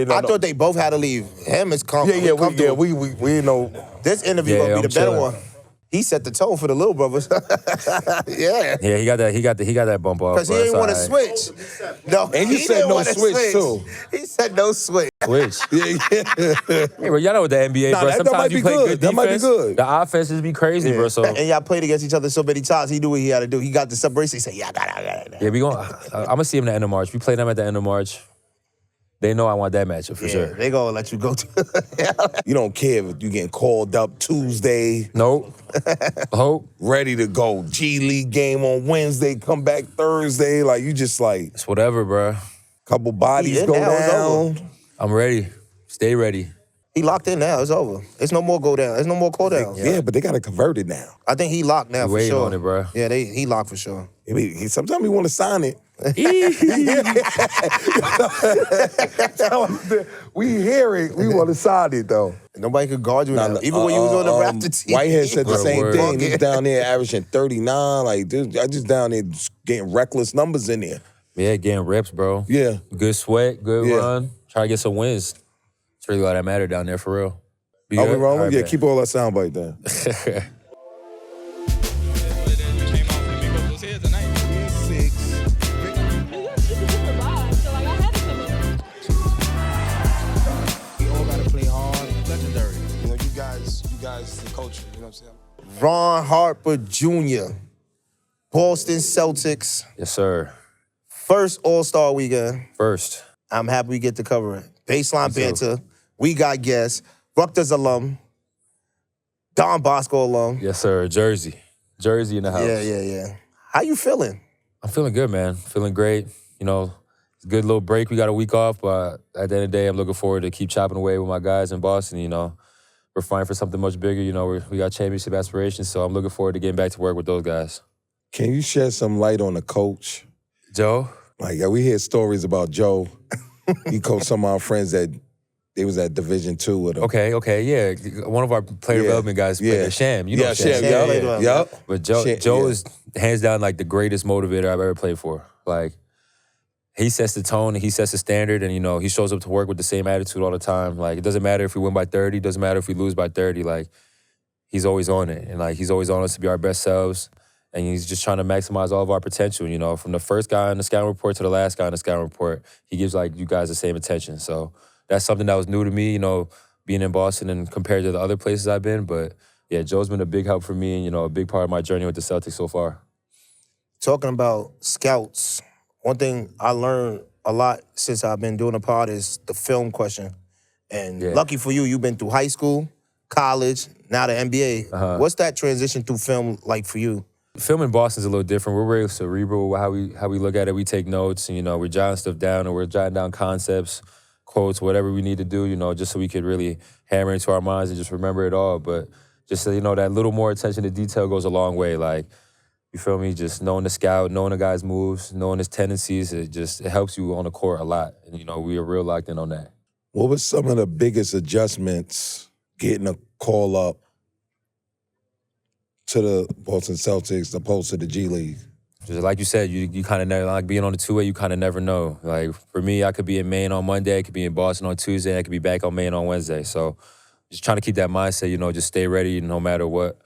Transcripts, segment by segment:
I thought they both had to leave. Him is comfortable. We know. This interview gonna be the better one. He set the tone for the little brothers. Yeah. Yeah, he got that bump off. Because he didn't want to switch. No, And he said no switch, too. He said no switch. Switch. Yeah. Hey, bro, y'all know what the NBA, Nah, bro. that Sometimes might you be play good. good That defense. might be good. The offense just be crazy, bro. So And y'all played against each other so many times. He knew what he had to do. He got the separation. He said, yeah, I got it. yeah, I'm gonna see him at the end of March. We play them at the end of March. They know I want that matchup for sure. They gonna let you go to. You don't care if you getting called up Tuesday. Nope. Hope. Ready to go. G League game on Wednesday, come back Thursday. Like, you just like, It's whatever, bro. couple bodies in go now, it's over. down. I'm ready. Stay ready. He locked in now. It's over. It's no more go down. There's no more call down. Yeah, but they got to convert it now. I think he locked now We for waiting sure. on it, bro. Yeah, he locked for sure. I mean, sometimes we want to sign it. We hear it. We want to sign it, though. Nobody could guard you now. Even when you was on the Raptor team. Whitehead said the Word, same word. thing. He's down there averaging 39. Like, dude, I just down there just getting reckless numbers in there. Yeah, getting reps, bro. Yeah. Good sweat, good Yeah. run. Try to get some wins. It's really all that matter down there for real. Are we good? wrong? All right, Yeah, man. keep all that soundbite there. We all gotta play hard, legendary. You know, you guys the culture, you know what I'm saying? Ron Harper Jr., Boston Celtics, Yes, sir. first All-Star weekend. First. I'm happy we get to cover it. Baseline Me too. banter. We got guests. Rutgers alum. Don Bosco alum. Yes, sir. Jersey in the house. Yeah. How you feeling? I'm feeling good, man. Feeling great. You know, it's a good little break. We got a week off, but at the end of the day, I'm looking forward to keep chopping away with my guys in Boston. You know, we're fighting for something much bigger. You know, we got championship aspirations, so I'm looking forward to getting back to work with those guys. Can you shed some light on the coach? Joe? Like, we hear stories about Joe. He coached some of our friends that they was at Division II with him. Okay, yeah. One of our player development guys played at Sham. You know Sham, Sham, yep. But Joe is hands down like the greatest motivator I've ever played for. Like, he sets the tone and he sets the standard, and you know, he shows up to work with the same attitude all the time. Like, it doesn't matter if we win by 30, it doesn't matter if we lose by 30. Like, he's always on it. And like, he's always on us to be our best selves. And he's just trying to maximize all of our potential, you know, from the first guy on the scouting report to the last guy on the scouting report. He gives like you guys the same attention. So that's something that was new to me, you know, being in Boston and compared to the other places I've been. But yeah, Joe's been a big help for me and, you know, a big part of my journey with the Celtics so far. Talking about scouts, one thing I learned a lot since I've been doing the pod is the film question. And lucky for you, you've been through high school, college, now the NBA. What's that transition through film like for you? Film in Boston's a little different. We're very cerebral with how we look at it. We take notes and, you know, we're jotting stuff down and we're jotting down concepts, quotes, whatever we need to do, you know, just so we could really hammer into our minds and just remember it all. But just so you know, that little more attention to detail goes a long way. Like, you feel me? Just knowing the scout, knowing the guy's moves, knowing his tendencies, it helps you on the court a lot. And, you know, we are real locked in on that. What was some of the biggest adjustments getting a call up to the Boston Celtics opposed to the G League? Just like you said, you kind of never, like being on the two-way, you kind of never know. Like, for me, I could be in Maine on Monday, I could be in Boston on Tuesday, I could be back on Maine on Wednesday. So just trying to keep that mindset, you know, just stay ready no matter what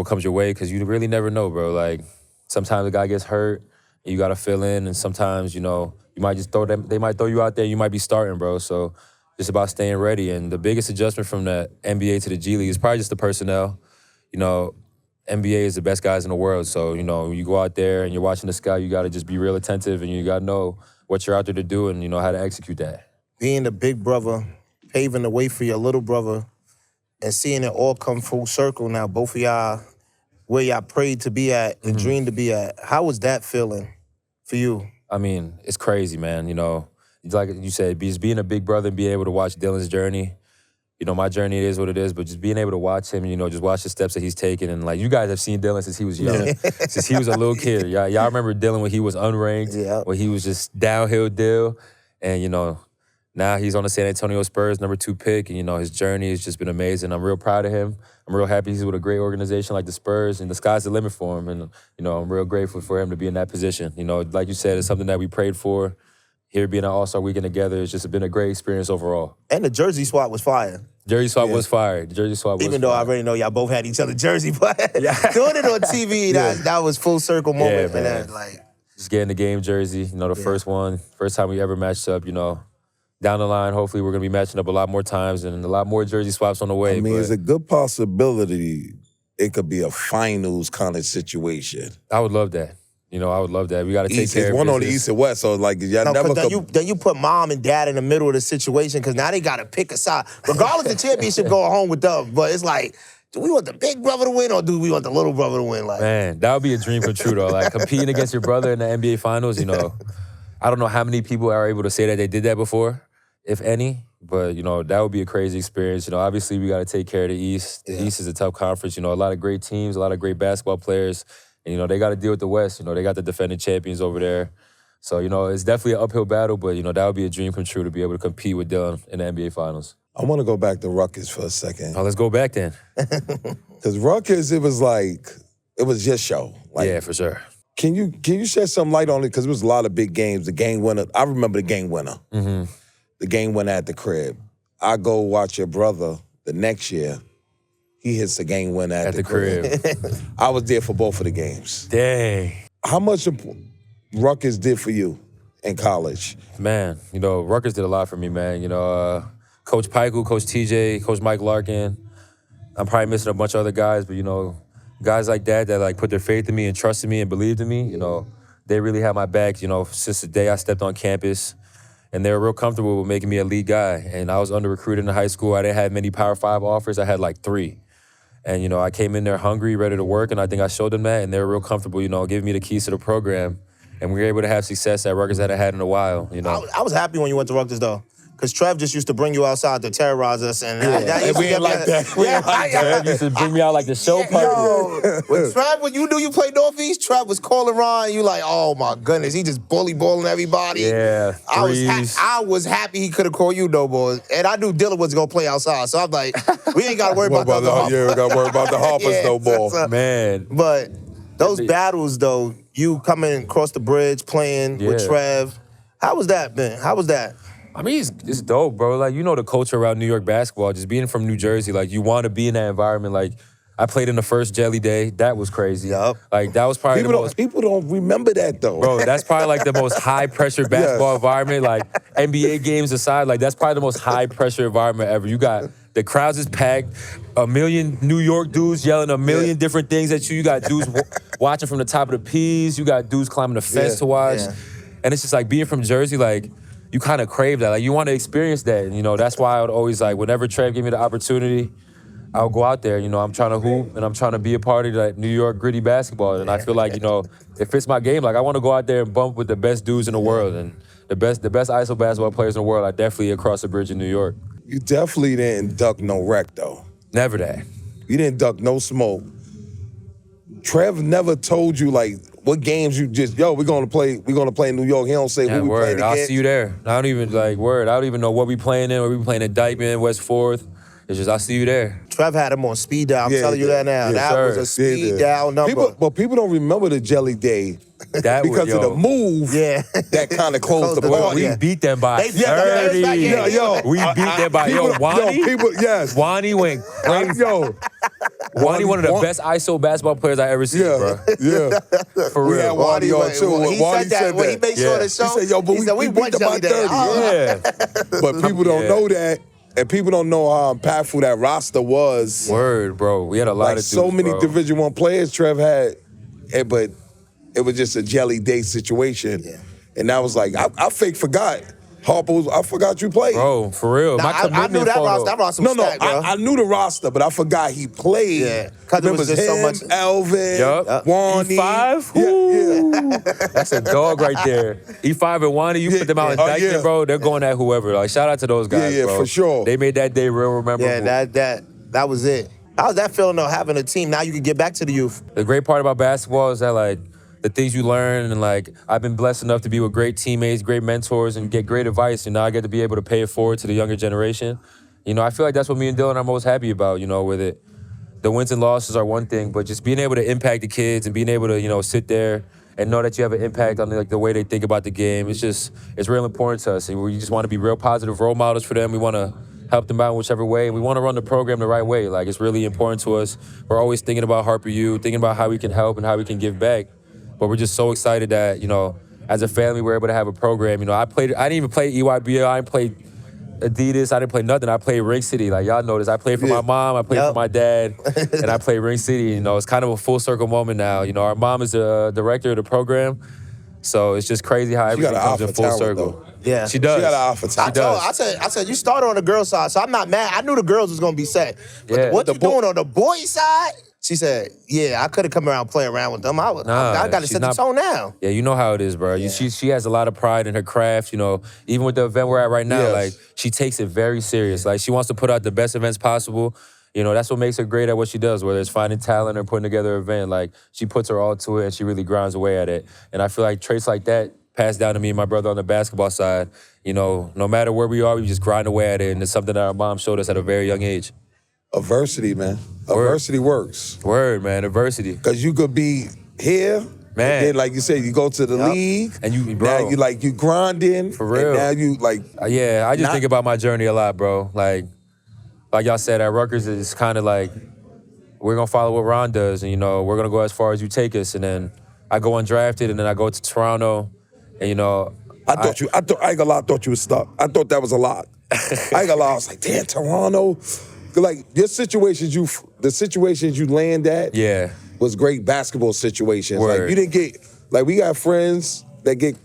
comes your way, because you really never know, bro. Like, sometimes a guy gets hurt, and you got to fill in, and sometimes, you know, you might just they might throw you out there, you might be starting, bro. So just about staying ready. And the biggest adjustment from the NBA to the G League is probably just the personnel. You know, NBA is the best guys in the world. So, you know, you go out there and you're watching the scout, you got to just be real attentive and you got to know what you're out there to do and, you know, how to execute that. Being the big brother, paving the way for your little brother, and seeing it all come full circle now, both of y'all, where y'all prayed to be at and dreamed to be at. How was that feeling for you? I mean, it's crazy, man. You know, like you said, just being a big brother and being able to watch Dylan's journey. You know, my journey, it is what it is, but just being able to watch him, you know, just watch the steps that he's taken. And, like, you guys have seen Dylan since he was young, since he was a little kid. Y'all remember Dylan when he was unranked, when he was just downhill deal. And, you know, now he's on the San Antonio Spurs, #2 pick. And, you know, his journey has just been amazing. I'm real proud of him. I'm real happy he's with a great organization like the Spurs. And the sky's the limit for him. And, you know, I'm real grateful for him to be in that position. You know, like you said, it's something that we prayed for. here being an All-Star Weekend together, it's just been a great experience overall. And the jersey swap was fire. Jersey swap was fired. The jersey swap was Even though I fired. already know y'all both had each other jersey, but doing it on TV, that was full circle moment. Yeah, man. And like, Just getting the game jersey, the first time we ever matched up, Down the line, hopefully we're going to be matching up a lot more times and a lot more jersey swaps on the way. I mean, it's a good possibility it could be a finals kind of situation. I would love that. I would love that. We got to take care of one on the business. East and West, so like y'all never then you put mom and dad in the middle of the situation because now they got to pick a side. Regardless, the championship go home with them. But it's like, do we want the big brother to win or do we want the little brother to win? Like, Man, that would be a dream come true, though. Like, competing against your brother in the NBA Finals, I don't know how many people are able to say that they did that before, if any. But, that would be a crazy experience. Obviously, we got to take care of the East. The East is a tough conference. A lot of great teams, a lot of great basketball players. And, they got to deal with the West. They got the defending champions over there. So, it's definitely an uphill battle, but, that would be a dream come true to be able to compete with them in the NBA Finals. I want to go back to Rutgers for a second. Oh, let's go back then. Because Rutgers, it was just show. Like, Yeah, for sure. Can you shed some light on it? Because it was a lot of big games. The game winner, I remember the game winner. Mm-hmm. The game winner at the crib. I go watch your brother the next year. He hits the game winner at the crib. I was there for both of the games. Dang. How much Rutgers did for you in college? Man, Rutgers did a lot for me, man. Coach Peichel, Coach TJ, Coach Mike Larkin. I'm probably missing a bunch of other guys, but, guys like that like put their faith in me and trusted me and believed in me, they really had my back, since the day I stepped on campus. And they were real comfortable with making me a lead guy. And I was under-recruited in high school. I didn't have many Power 5 offers. I had like 3. And, I came in there hungry, ready to work, and I think I showed them that. And they were real comfortable, giving me the keys to the program. And we were able to have success at Rutgers that I had in a while, I was happy when you went to Rutgers, though. Because Trev just used to bring you outside to terrorize us. And we ain't like that. Trev used to bring me out like the show party. When you knew you played Northeast, Trev was calling Ron. You like, oh my goodness, he just balling everybody. Yeah, I was happy he could have called you no more. And I knew Dylan was going to play outside. So I'm like, we ain't got to worry about that. Yeah, we got to worry about the Harpers no more. Man. But those battles, though, you coming across the bridge, playing with Trev, how was that, man? How was that? I mean, it's dope, bro. Like, the culture around New York basketball, just being from New Jersey, like, you want to be in that environment. Like, I played in the first Jelly Day. That was crazy. Yep. Like, that was probably People don't remember that, though. Bro, that's probably, like, the most high-pressure basketball environment. Like, NBA games aside, like, that's probably the most high-pressure environment ever. You got the crowds is packed, a million New York dudes yelling a million different things at you. You got dudes watching from the top of the P's. You got dudes climbing the fence to watch. Yeah. And it's just, like, being from Jersey, like, you kind of crave that. Like, you want to experience that. And, that's why I would always, like, whenever Trev gave me the opportunity, I'll go out there. I'm trying to hoop, and I'm trying to be a part of that New York gritty basketball. And I feel like, it fits my game. Like, I want to go out there and bump with the best dudes in the world. And the best ISO basketball players in the world are definitely across the bridge in New York. You definitely didn't duck no wreck, though. Never that. You didn't duck no smoke. Trev never told you, like, what games you just, we're gonna play in New York. He don't say who we playing against. I'll see you there. I don't even I don't even know what we playing in. We playing in Dykeman, West 4th. It's just, I'll see you there. Trev had him on speed dial. I'm telling you that now. That was a speed dial number. People don't remember the Jelly Day because of the move that kind of closed the ball. We beat them by 30. We beat them by, Wani went crazy. Wani, one of the best ISO basketball players I ever seen, bro. Yeah. For real. We had Wani on too. He said that when he made sure to show. He said, but we beat them by 30. But people don't know that. And people don't know how impactful that roster was. Word, bro. We had a lot of dudes, so many Division I players Trev had, but it was just a Jelly Day situation. Yeah. And that was like, I fake forgot. Harper, I forgot you played. Bro, for real. I knew that roster was stacked, bro. I knew the roster, but I forgot he played. Yeah, because it was just so much. Elvin, Wani. E5? Yeah. That's a dog right there. E5 and Wani, you put them out in Dykeman, bro, they're going at whoever. Like, shout out to those guys, bro. For sure. They made that day real memorable. Yeah, that was it. How's that feeling, though, having a team? Now you can get back to the youth. The great part about basketball is that, like, the things you learn, and like, I've been blessed enough to be with great teammates, great mentors, and get great advice, and now I get to be able to pay it forward to the younger generation. I feel like that's what me and Dylan are most happy about, with it. The wins and losses are one thing, but just being able to impact the kids and being able to, sit there and know that you have an impact on like the way they think about the game. It's real important to us, and we just want to be real positive role models for them. We want to help them out in whichever way. We want to run the program the right way. Like, it's really important to us. We're always thinking about Harper U, thinking about how we can help and how we can give back. But we're just so excited that, you know, as a family, we're able to have a program. You know, I didn't even play EYBL. I didn't play Adidas. I didn't play nothing. I played Ring City. Like, y'all know this. I played for my mom. I played for my dad. And I played Ring City. You know, it's kind of a full circle moment now. You know, our mom is the director of the program. So it's just crazy how everything comes in full circle. Though. Yeah. She does. She got an alpha talent. I said, you started on the girl side, so I'm not mad. I knew the girls was going to be sad. But what you doing on the boy side? She said, yeah, I could have come around and play around with them. I got to set the tone now. Yeah, you know how it is, bro. Yeah. She has a lot of pride in her craft, you know. Even with the event we're at right now, like, she takes it very serious. Like, she wants to put out the best events possible. You know, that's what makes her great at what she does, whether it's finding talent or putting together an event. Like, she puts her all to it, and she really grinds away at it. And I feel like traits like that passed down to me and my brother on the basketball side. You know, no matter where we are, we just grind away at it, and it's something that our mom showed us at a very young age. Adversity, man. Adversity works. Word, man. Adversity. Because you could be here, man. And then, like you said, you go to the league, and bro, now you grinding. For real. And now you, like... Yeah, I just think about my journey a lot, bro. Like y'all said, at Rutgers, it's kind of like, we're going to follow what Ron does, and, you know, we're going to go as far as you take us. And then I go undrafted, and then I go to Toronto, and, you know... I ain't gonna lie, I thought you would stop. I thought that was a lot. I ain't gonna lie, I was like, damn, Toronto... Like, the situations you land at was great basketball situations. Word. Like, you didn't get, like, we got friends that get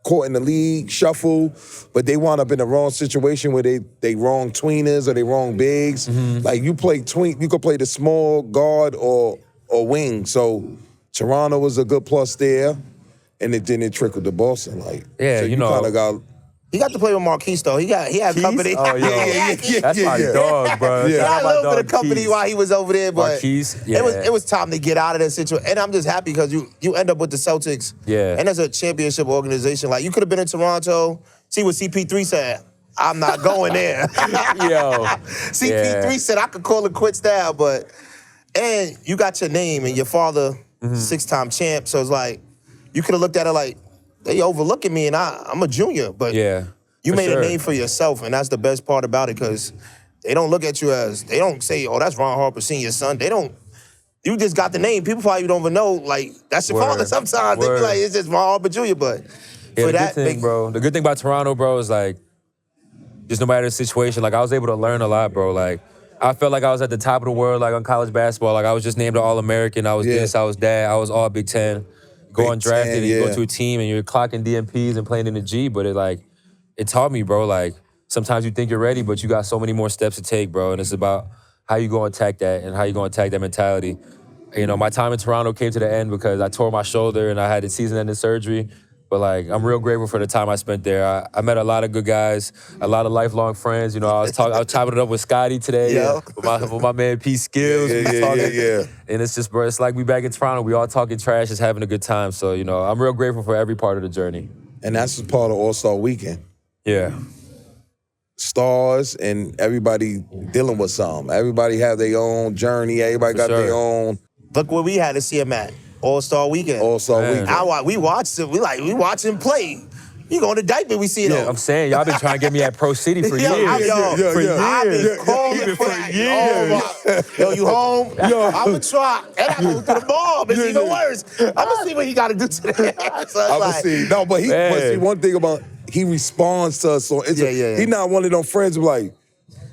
caught in the league, shuffle, but they wound up in the wrong situation where they wrong tweeners or they wrong bigs. Mm-hmm. Like, you could play the small guard or wing. So Toronto was a good plus there, and then it trickled to Boston. Like, yeah, so you kind of got... He got to play with Marquise, though. He had company. Oh, yeah. That's my dog, bro. He had a little bit of company while he was over there, but Marquise, it was time to get out of that situation. And I'm just happy because you end up with the Celtics. Yeah. And as a championship organization, like, you could have been in Toronto, see what CP3 said. I'm not going there. Yo. CP3 said I could call it quits now, and you got your name and your father, 6-time champ, so it's like, you could have looked at it like, they overlooking me, and I'm a junior, but you made a name for yourself, and that's the best part about it, because they don't look at you as, they don't say, oh, that's Ron Harper, senior son. They don't, you just got the name. People probably don't even know, like, that's your father sometimes. They be like, it's just Ron Harper Jr., but for that, bro. The good thing about Toronto, bro, is like, just no matter the situation, like, I was able to learn a lot, bro. Like, I felt like I was at the top of the world, like, on college basketball. Like, I was just named an All-American. I was this, I was that. I was all Big Ten. Go undrafted and you go to a team and you're clocking DMPs and playing in the G, but it taught me, bro, like, sometimes you think you're ready, but you got so many more steps to take, bro, and it's about how you go attack that and how you go attack that mentality. You know, my time in Toronto came to the end because I tore my shoulder and I had a season-ending surgery, but, like, I'm real grateful for the time I spent there. I met a lot of good guys, a lot of lifelong friends. You know, I was chopping it up with Scotty today, with my man P. Skills. Yeah. And it's just, bro, it's like we back in Toronto. We all talking trash, just having a good time. So, you know, I'm real grateful for every part of the journey. And that's part of All-Star Weekend. Yeah. Stars and everybody dealing with something. Everybody have their own journey. Everybody got their own. Look where we had to see him at. All-Star Weekend. All-Star Weekend. We watched him. We watch him play. You go to diaper, we see it. I'm saying, y'all been trying to get me at Pro City for years. I've been calling for that. Yo, you home? I'm going to try. And I go to the ball. It's even worse. I'm going to see what he got to do today. So I'm going to see. No, but see, one thing about, he responds to us. So he's not one of them friends who like,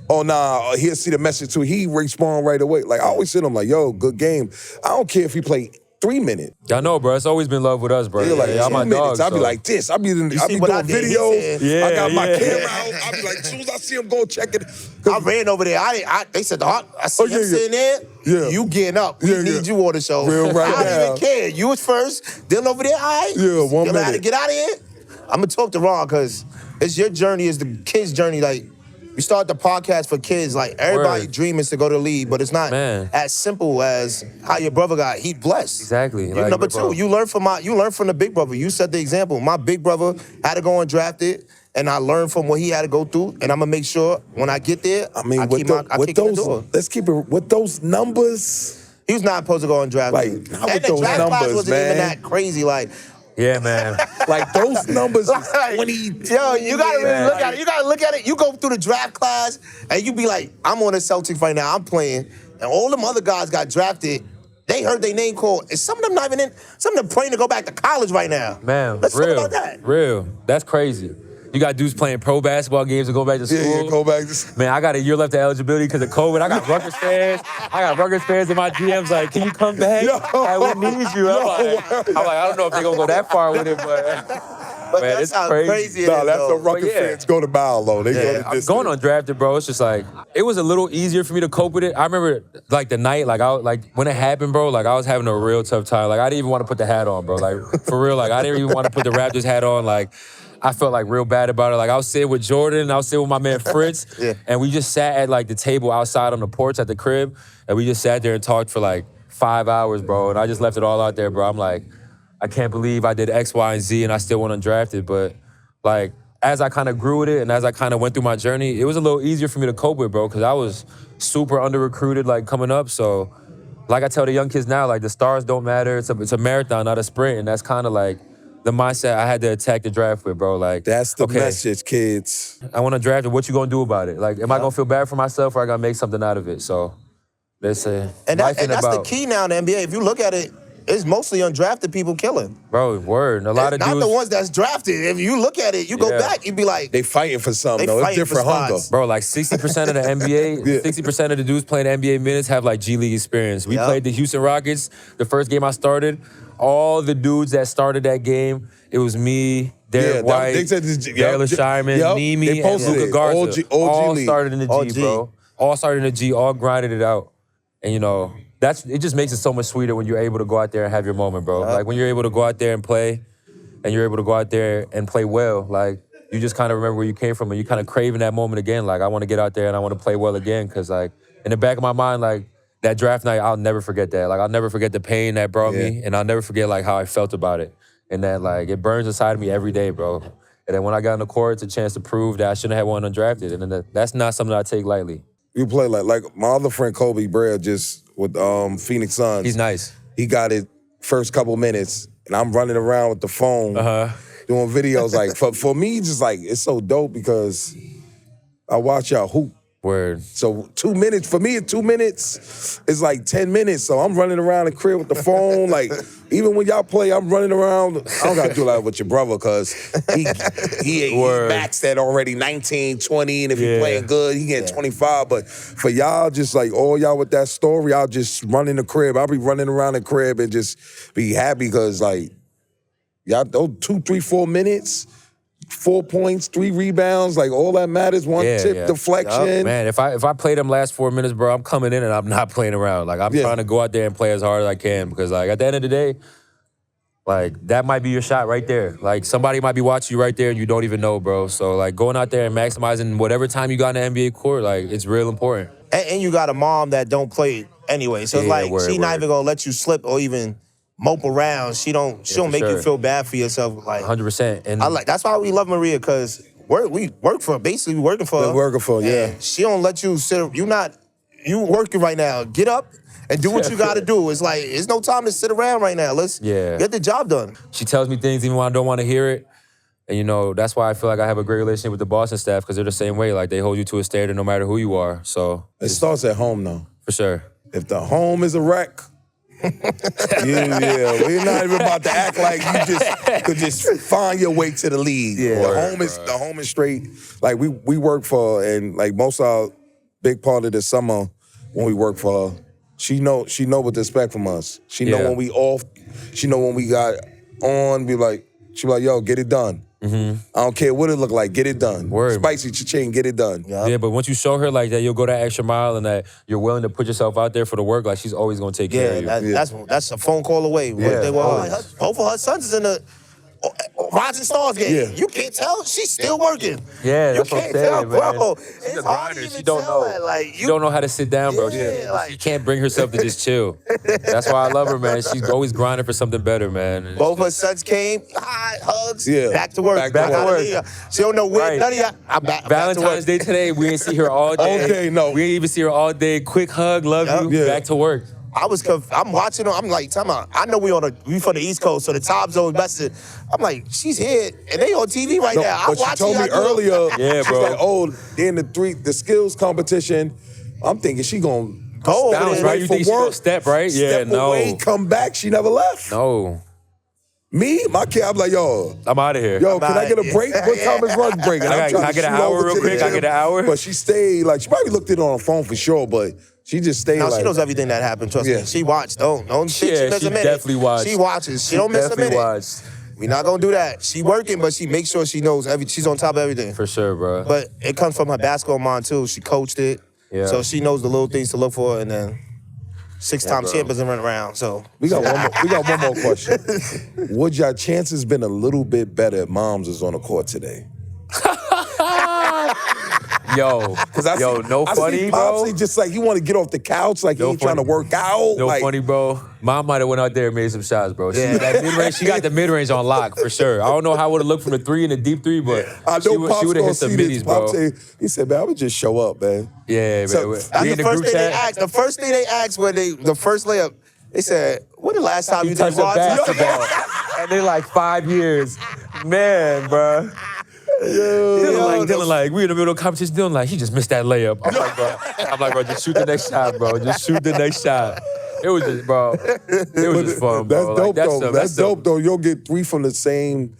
oh, nah, he'll see the message too. He respond right away. Like, I always say to him, like, yo, good game. I don't care if he play 3 minutes. Y'all know, bro. It's always been love with us, bro. Like, y'all my dogs. I'll be like this. I'll be doing videos. I got my camera out. I'll be like, as soon as I see him go check it. I ran over there. They said, I see him sitting there. Yeah. You getting up. We need you on the show. Real right I don't even care. You was first. Dylan over there, all right? Yeah, 1 minute. How to get out of here? I'm going to talk to Ron because it's your journey, it's the kids' journey. Like, we start the podcast for kids. Like, everybody's dream is to go to the league, but it's not as simple as how your brother got. He blessed. Exactly. Like, number two, you learn from the big brother. You set the example. My big brother had to go undrafted, and I learned from what he had to go through, and I'm gonna make sure when I get there, I mean, I kick in the door. Let's keep it with those numbers. He was not supposed to go undrafted. Like, not and with the those draft class numbers, wasn't even man. that crazy. Like, Yeah, man. Like those numbers, like, 20. yo, you gotta really look at it. You gotta look at it. You go through the draft class, and you be like, I'm on the Celtics right now. I'm playing, and all them other guys got drafted. They heard their name called, and some of them not even in. Some of them praying to go back to college right now. Man, Let's real, talk about that. real. That's crazy. You got dudes playing pro basketball games to go back to school. Yeah, go back to Man, I got a year left of eligibility because of COVID. I got Rutgers fans. In my DMs like, can you come back? Like, we need you. I'm like, I don't know if they're gonna go that far with it, but But man, that's it's how crazy. it Nah, is, that's though. the Rutgers yeah. fans go to Milo. They go to I'm this. going undrafted, bro. It's just like it was a little easier for me to cope with it. I remember like the night, like when it happened, bro. Like I was having a real tough time. Like I didn't even want to put the hat on, bro. Like for real, like I didn't even want to put the Raptors hat on. Like I felt like real bad about it. Like I was sitting with Jordan, I was sitting with my man Fritz, and we just sat at like the table outside on the porch at the crib, and we just sat there and talked for like 5 hours, bro. And I just left it all out there, bro. I'm like, I can't believe I did X, Y, and Z, and I still went undrafted, but. Like, as I kind of grew with it and as I kind of went through my journey, it was a little easier for me to cope with, bro, because I was super under-recruited, like, coming up. So, like I tell the young kids now, like, the stars don't matter. It's a marathon, not a sprint. And that's kind of, like, the mindset I had to attack the draft with, bro. Like, That's the okay, message, kids. I want to draft it. What you going to do about it? Like, am I going to feel bad for myself or I got to make something out of it? So, let's say, And that's the key now in the NBA. If you look at it, it's mostly undrafted people killing. Bro, word. A lot of Not dudes. the ones that's drafted. If you look at it, you go back, you be like, They fighting for something, They though. It's fighting for different hunger. spots. Bro, like 60% of the NBA, 60% of the dudes playing NBA minutes have like G League experience. We played the Houston Rockets, the first game I started. All the dudes that started that game, it was me, Derek White, they said this, Darla Shireman, Nimi, they and posted Luka it. Garza. OG all League. started in the G, OG. bro. All started in the G, all grinded it out. And you know, it just makes it so much sweeter when you're able to go out there and have your moment, bro. Like when you're able to go out there and play, and you're able to go out there and play well, like you just kind of remember where you came from and you kind of craving that moment again. Like I want to get out there and I want to play well again because like in the back of my mind, like that draft night, I'll never forget that. Like I'll never forget the pain that brought me and I'll never forget like how I felt about it. And that like it burns inside of me every day, bro. And then when I got on the court, it's a chance to prove that I shouldn't have won undrafted. And then that's not something I take lightly. You play like my other friend Kobe Brea just with Phoenix Suns. He's nice. He got it first couple minutes, and I'm running around with the phone doing videos. Like for me, just like it's so dope because I watch y'all hoop. Word. So 2 minutes, for me, 2 minutes is like 10 minutes. So I'm running around the crib with the phone. Like, even when y'all play, I'm running around. I don't got to do that with your brother because he maxed at already 19, 20. And if he playing good, he getting 25. But for y'all, just like all y'all with that story, I'll just run in the crib. I'll be running around the crib and just be happy because, like, y'all, those 2, 3, 4 minutes, 4 points, 3 rebounds, like all that matters. One tip, deflection. Man, if I play them last 4 minutes, bro, I'm coming in and I'm not playing around. Like I'm trying to go out there and play as hard as I can because like at the end of the day, like that might be your shot right there. Like somebody might be watching you right there and you don't even know, bro. So like going out there and maximizing whatever time you got in the NBA court, like it's real important. and you got a mom that don't play anyway. So it's like she not even gonna let you slip or even mope around. She don't make you feel bad for yourself. Like 100%. And that's why we love Maria, because we work for her. Basically, we working for her. Working for her, yeah. She don't let you sit. You working right now. Get up and do what you gotta do. It's like, it's no time to sit around right now. Let's get the job done. She tells me things even when I don't want to hear it. And, you know, that's why I feel like I have a great relationship with the Boston staff because they're the same way. Like, they hold you to a standard no matter who you are. So It starts at home, though. For sure. If the home is a wreck, we're not even about to act like you just could just find your way to the league. Yeah, the home is straight. Like we work for her, and like most of our big part of the summer when we work for her, she know what to expect from us. She know when we off. She know when we got on. She be like, yo, get it done. I don't care what it look like, get it done. Spicy cha-ching, get it done. Yeah, but once you show her like that, you'll go that extra mile and that you're willing to put yourself out there for the work, like she's always gonna take care of you. That's a phone call away. Both of her sons is in the Rising Stars game. Yeah. You can't tell she's still working. Yeah, you that's what I'm can't saying, tell, bro. man. It's hard to even She don't tell know. that. Like, She don't know how to sit down, bro. She can't bring herself to just chill. That's why I love her, man. She's always grinding for something better, man. And both her sons came, hi, hugs, back to work. Back to work. She don't know where none of y'all. I'm back Valentine's Day today, we ain't see her all day. All day, no. We ain't even see her all day. Quick hug, love you, back to work. I'm watching her. I'm like, time out. I know we from the East Coast, so the time zone messing. I'm like, she's here, and they on TV right now. I'm But she watching. told me earlier, Yeah, she's bro. like, oh, they're in the skills competition. I'm thinking she gonna Go over stand there. Right, right you for think she work, gonna step, right? Yeah, step no. away, come back. She never left. No. Me, my kid, I'm like, yo, I'm out of here. can I get a break? What time is lunch break? And I'm Can I trying to get an shoot hour over real to the quick? Can I gym. get an hour? But she stayed, like, she probably looked at it on her phone for sure, but she just stayed No, like. she knows everything that happened. Trust Yeah. me. She watched. Don't think Yeah, she miss she a minute. definitely watched. She watches. She don't miss a Definitely minute. watched. We not gonna do that. She working, but she makes sure she knows she's on top of everything. For sure, bro. But it comes from her basketball mind too. She coached it, Yeah. so she knows the little things to look for, and then 6-time bro. champions run around. So We got one more question. Would your chances been a little bit better if Moms was on the court today? Yo, no funny, see bro. Popsy just like he want to get off the couch, like he No ain't trying to funny. work out. No like, funny, bro. Mom might have went out there and made some shots, bro. Yeah. That mid-range, she got the mid-range on lock, for sure. I don't know how it would have looked from the 3 and the deep 3, but I she know would Pops have gonna hit some see this. middies, bro. Pops say, he said, man, I would just show up, man. Yeah, So, man. that's We the in the first group thing they chat. asked. The first thing they asked when the first layup, they said, "When the last time you did Touched a basketball?" basketball. And they like 5 years. Man, bro. Dylan like, we in the middle of competition. Dylan like, he just missed that layup. I'm like, bro, just shoot the next shot, bro. Just shoot the next shot. It was just, bro. It was just fun, That's bro. dope, Like, though. That's dope, though. You'll get 3 from the same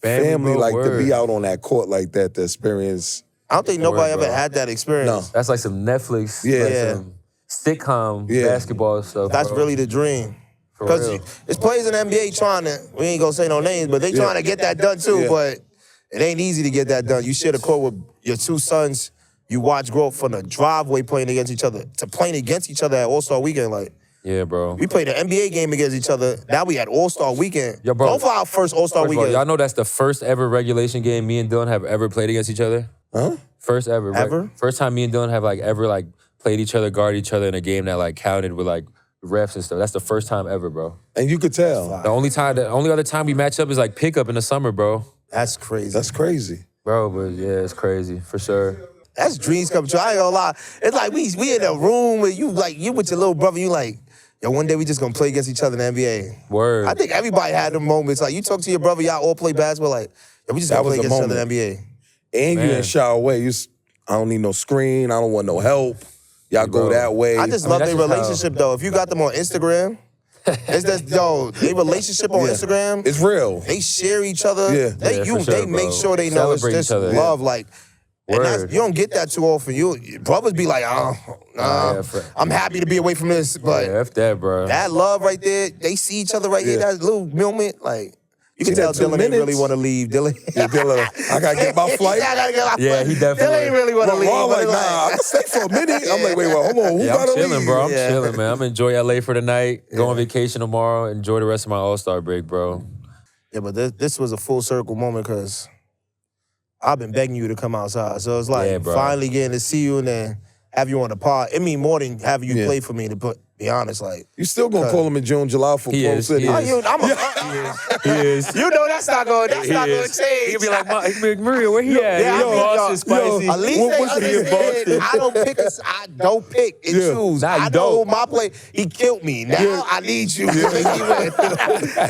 family, bro, like, to word. be out on that court like that, to experience. I don't think nobody Word, ever bro. had that experience. No. That's like some Netflix, Yeah. like Yeah. some sitcom Yeah. basketball stuff. That's bro. really the dream. For Because real. it's players in the NBA trying to, we ain't gonna say no names, but they trying to get that done too, Yeah. but it ain't easy to get that done. You share the court with your 2 sons, you watch grow up from the driveway playing against each other to playing against each other at All-Star Weekend. Like, Yeah, bro. we played an NBA game against each other, now we had All-Star Weekend. Yo, bro. Both our first All-Star First of all, Weekend. y'all know that's the first ever regulation game me and Dylan have ever played against each other? Huh? First ever. Ever? First time me and Dylan have ever played each other, guarded each other in a game that counted with refs and stuff. That's the first time ever, bro. And you could tell. The only other time we match up is pickup in the summer, bro. That's crazy. That's crazy. Bro, but yeah, it's crazy for sure. That's dreams come true. I ain't gonna lie. It's like we in a room with you with your little brother, you like, yo, one day we just gonna play against each other in the NBA. Word. I think everybody had them moments. Like, you talk to your brother, y'all all play basketball, like, yo, we just That gonna was play the against each other in moment. the NBA. And you Man. didn't shy away. I don't need no screen. I don't want no help. Y'all go Bro. that way. I just mean, love that's their just how- relationship, though. If you got them on Instagram, it's just, yo, their relationship on Yeah. Instagram, It's real. they share each other. Yeah. They Yeah, for sure, they make bro. sure they know Celebrate it's just each other. love. Like, and Word. you don't get that too often. Brothers be like, yeah, I'm happy to be away from this, but Yeah, F that, bro. that love right there, they see each other right here, Yeah. that little moment, like, you can See tell that 2 Dylan ain't really minutes? want to leave. Dylan, Yeah, Dylan, I gotta get my flight. I gotta get my Yeah, flight. he definitely- Dylan ain't really want to leave. Ron but like, it's nah, I can stay for a minute. I'm like, wait, hold on. Who Yeah, I'm gotta chilling, leave? bro. I'm Yeah. chilling, man. I'm enjoy LA for the night. Go on vacation tomorrow. Enjoy the rest of my All-Star break, bro. Yeah, but this was a full circle moment because I've been begging you to come outside. So it's like Yeah, bro. finally getting to see you and then have you on the pod. It mean more than having you Yeah. play for me, to be honest. Like, You still gonna call him in June, July for He Pro is, City? he is. He is. You know that's not going to change. He'll be like, Maria, where he at? Yeah, He I in mean, Boston, yo, spicy. At least What they was he in understand. I don't pick and Yeah. choose. Nah, you I know don't. who my play. He killed me. Now I need you to make me win.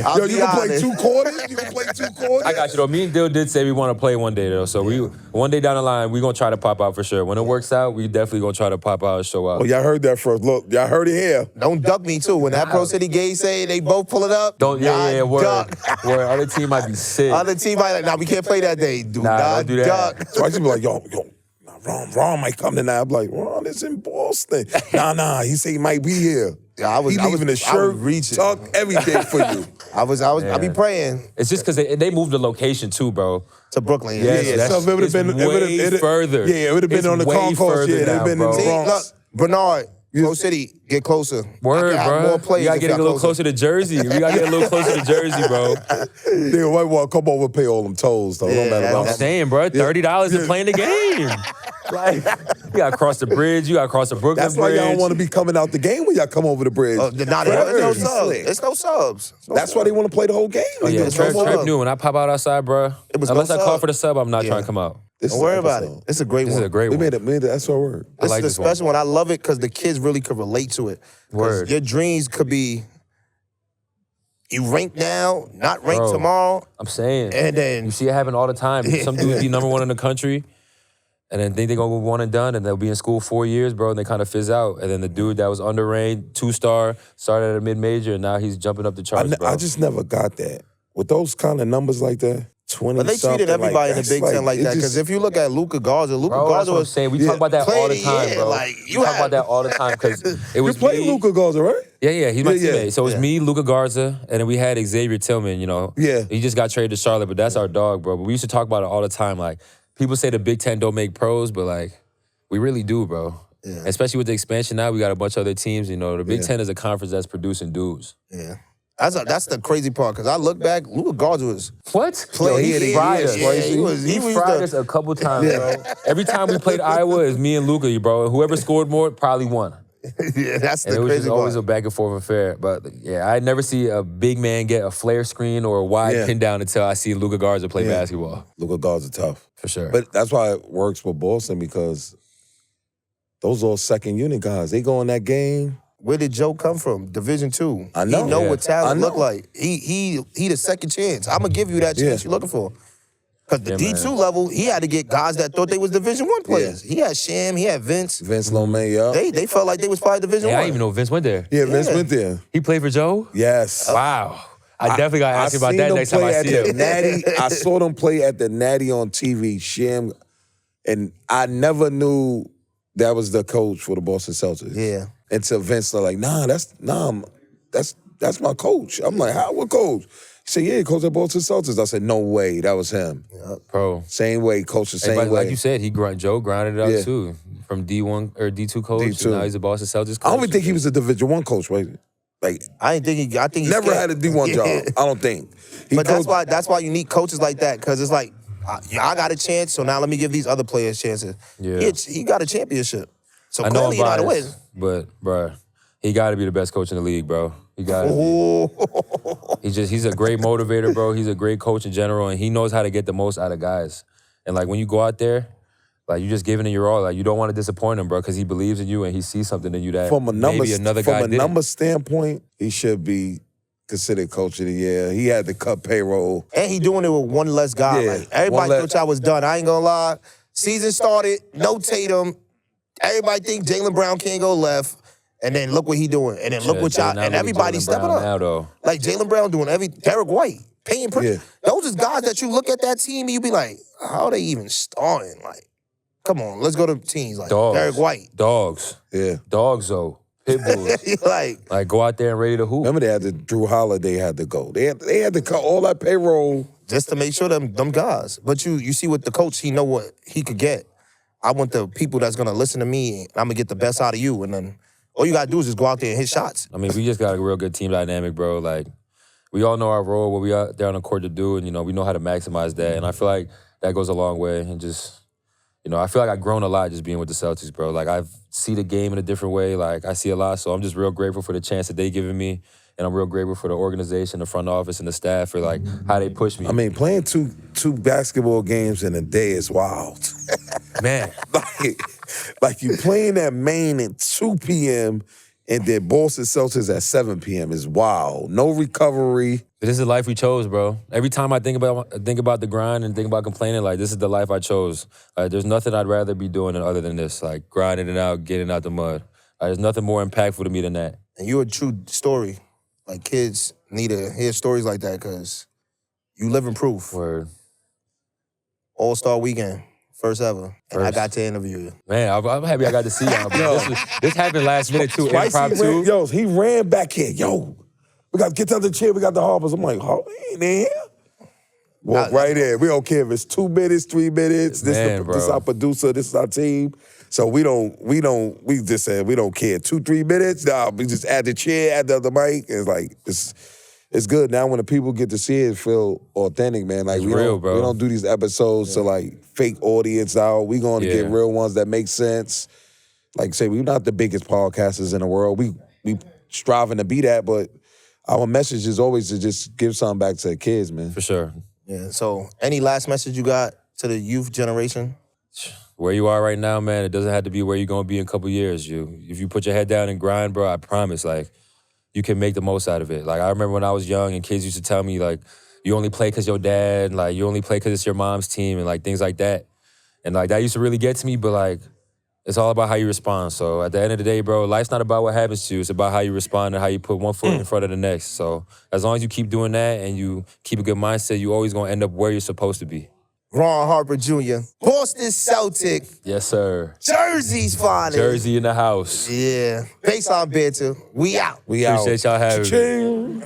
I'll Yo, be you can play honest. 2 quarters? You can play 2 quarters? I got you, though. Me and Dill did say we want to play one day, though. So one day down the line, we going to try to pop out for sure. When it works out, we definitely going to try to pop out and show out. Oh, y'all heard that first. Look, y'all heard it here. Don't duck me too. When that Pro City Gay say they both pull it up, Yeah, word. duck. Word. Other team might be sick. Other team might like, nah, we can't play that day. Do Nah, not don't do that. duck. So I just be like, yo, Ron might come tonight. I'm like, Ron is in Boston. Nah, he say he might be here. Yeah, he leaving the shirt, reaching. tuck, everything for you. I be praying It's just because they moved the location, too, bro. to Brooklyn. Yes, yeah. that's- So it would've it's been- way further. Yeah, it would've been It's on the way concourse. further Yeah, it'd now, been in the bro. See, Bronx. look, Bernard, Pro City, get closer. Word, I can have bro. more players We gotta if get a y'all little closer to Jersey. We gotta get a little closer to Jersey, bro. They might want to come over and pay all them tolls, though. Yeah, Don't matter that's- about I'm saying, bro, $30 to Yeah. play in the game. Like, you gotta cross the bridge. You gotta cross the Brooklyn That's why Bridge. y'all don't want to be coming out the game when y'all come over the bridge. Nah, there's no subs. It's no subs. That's why they want to play the whole game. Oh, yeah, It's Trev no sub. knew when I pop out outside, bro. It was Unless no I call sub. for the sub, I'm not Yeah. trying to come out. This Don't is worry the about it. episode. It's a great This one. is a great We one. made it. That's our word. I This like is this a one. special one. I love it because the kids really could relate to it. 'Cause Word. your dreams could be you rank now, not rank Bro. tomorrow, I'm saying. and then You see it happen all the time. Some dudes be #1 in the country, and then think they're gonna go one and done, and they'll be in school 4 years, bro, and they kind of fizz out. And then the dude that was underranked, 2-star, started at a mid-major, and now he's jumping up the charts, bro. I just never got that. With those kind of numbers like that, 20 but they treated everybody in the Big Ten like that. Because if you look at Luka Garza, Bro, that's Garza what I'm was saying. We talk about that all the played, time, yeah, bro. like, we you talk had- about that all the time because it You was played me. Luka Garza, right? Yeah, he's my Yeah, teammate. yeah. So it was me, Luka Garza, and then we had Xavier Tillman, you know. Yeah. He just got traded to Charlotte, but that's our dog, bro. But we used to talk about it all the time. Like, people say the Big Ten don't make pros, but, like, we really do, bro. Yeah. Especially with the expansion now, we got a bunch of other teams, you know. The Big Yeah. Ten is a conference that's producing dudes. Yeah. That's the crazy part, because I look back, Luka Garza was What? playing. he fried us. He was He the- fried us a couple times, bro. Every time we played Iowa, it's me and Luka, bro. Whoever scored more probably won. Yeah, that's And the it was crazy just part. always a back and forth affair. But yeah, I never see a big man get a flare screen or a wide Yeah. pin down until I see Luka Garza play Yeah. basketball. Luka Garza tough. For sure. But that's why it works with Boston, because those are second unit guys. They go in that game. Where did Joe come from? Division II. I know. He know Yeah. what talent I know. look like. He the second chance. I'm gonna give you that chance Yeah. you're looking for. Because the Yeah, D2 man. level, he had to get guys that thought they was Division I players. He had Sham, he had Vince. Vince Lomé, yeah. They felt like they was probably Division Hey, I. I didn't even know Vince went there. Yeah, Vince Yeah. went there. He played for Joe? Yes. Wow. I definitely got to ask you about seen that them next time play I at see the him. Natty. I saw them play at the Natty on TV, Sham, and I never knew that was the coach for the Boston Celtics. Yeah. Until Vince was like, that's my coach. I'm like, how? What coach? He said, yeah, he coached at Boston Celtics. I said, no way, that was him. Bro. Same way, coach the same Everybody, way. like you said, Joe grinded it out Yeah. too. From D1 or D2 coach, D2. and now he's a Boston Celtics coach. I don't even think he was a Division I coach, right? Like, I think he never scared. had a D1 Yeah. job. I don't think. He But coached- that's why you need coaches like that, because it's like, I got a chance, so now let me give these other players chances. Yeah. He got a championship. So I know clearly he know how I'm to win. biased, but bro, he got to be the best coach in the league, bro. He got to. Oh. He's a great motivator, bro. He's a great coach in general, and he knows how to get the most out of guys. And like when you go out there, like you just giving it your all. Like you don't want to disappoint him, bro, because he believes in you and he sees something in you that from a maybe another guy didn't. number standpoint, he should be considered coach of the year. He had to cut payroll. And he doing it with one less guy. Yeah, Like everybody one less- thought y'all was done. I ain't gonna lie. Season started, no Tatum. Everybody think Jaylen Brown can't go left. And then look what he doing. And then look Yeah, what y'all, now and look at everybody Jaylen stepping Brown up. now, though. Like Jaylen Brown doing Derek White, Payne Pritchard. Yeah. Those is guys that you look at that team and you be like, how are they even starting? Like, come on, let's go to teams like Dogs. Derek White. Dogs. Yeah. Dogs, though. Pit bulls. Like, Go out there and ready to hoop. Remember they had to, Drew Holiday had to go. They had to cut all that payroll. just to make sure them guys. But you see with the coach, he know what he could get. I want the people that's gonna listen to me, and I'm gonna get the best out of you. And then all you gotta do is just go out there and hit shots. I mean, we just got a real good team dynamic, bro. Like, we all know our role, what we out there on the court to do, and, we know how to maximize that. And I feel like that goes a long way. And just, I feel like I've grown a lot just being with the Celtics, bro. Like, I see the game in a different way. Like, I see a lot. So I'm just real grateful for the chance that they given me. And I'm real grateful for the organization, the front office, and the staff for, like, how they push me. I mean, playing two basketball games in a day is wild. Man. like you playing at Maine at 2 p.m. and then Boston Celtics at 7 p.m. is wild. No recovery. This is the life we chose, bro. Every time I think about the grind and think about complaining, like, this is the life I chose. There's nothing I'd rather be doing other than this, like grinding it out, getting out the mud. There's nothing more impactful to me than that. And you're a true story. Like kids need to hear stories like that because you living proof. Word. All-Star Weekend, first ever. And I First. got to interview you. Man, I'm happy I got to see y'all. Bro. This happened last minute too, impromptu. He ran back here. Yo, we got to get to the chair. We got the Harpers. I'm like, Harper ain't in here. Walk right in. We don't care if it's 2 minutes, 3 minutes. This is our producer. This is our team. So we just said we don't care. 2-3 minutes. Nah, we just add the chair, add the other mic. It's like it's good. Now when the people get to see it feel authentic, man. Like It's real, bro. We don't do these episodes to like fake audience out. We going to get real ones that make sense. Like say, we're not the biggest podcasters in the world. We striving to be that, but our message is always to just give something back to the kids, man. For sure. Yeah. So any last message you got to the youth generation? Where you are right now, man, it doesn't have to be where you're gonna be in a couple years. If you put your head down and grind, bro, I promise, like, you can make the most out of it. Like, I remember when I was young and kids used to tell me, like, you only play because your dad, like, you only play because it's your mom's team and, like, things like that. And, like, that used to really get to me, but, like, it's all about how you respond. So at the end of the day, bro, life's not about what happens to you. It's about how you respond and how you put one foot in front of the next. So as long as you keep doing that and you keep a good mindset, you always gonna end up where you're supposed to be. Ron Harper Jr., Boston Celtic. Yes, sir. Jersey's finest. Jersey in the house. Yeah. Baseline banter. We out. We out. Appreciate y'all having me. Cha-ching.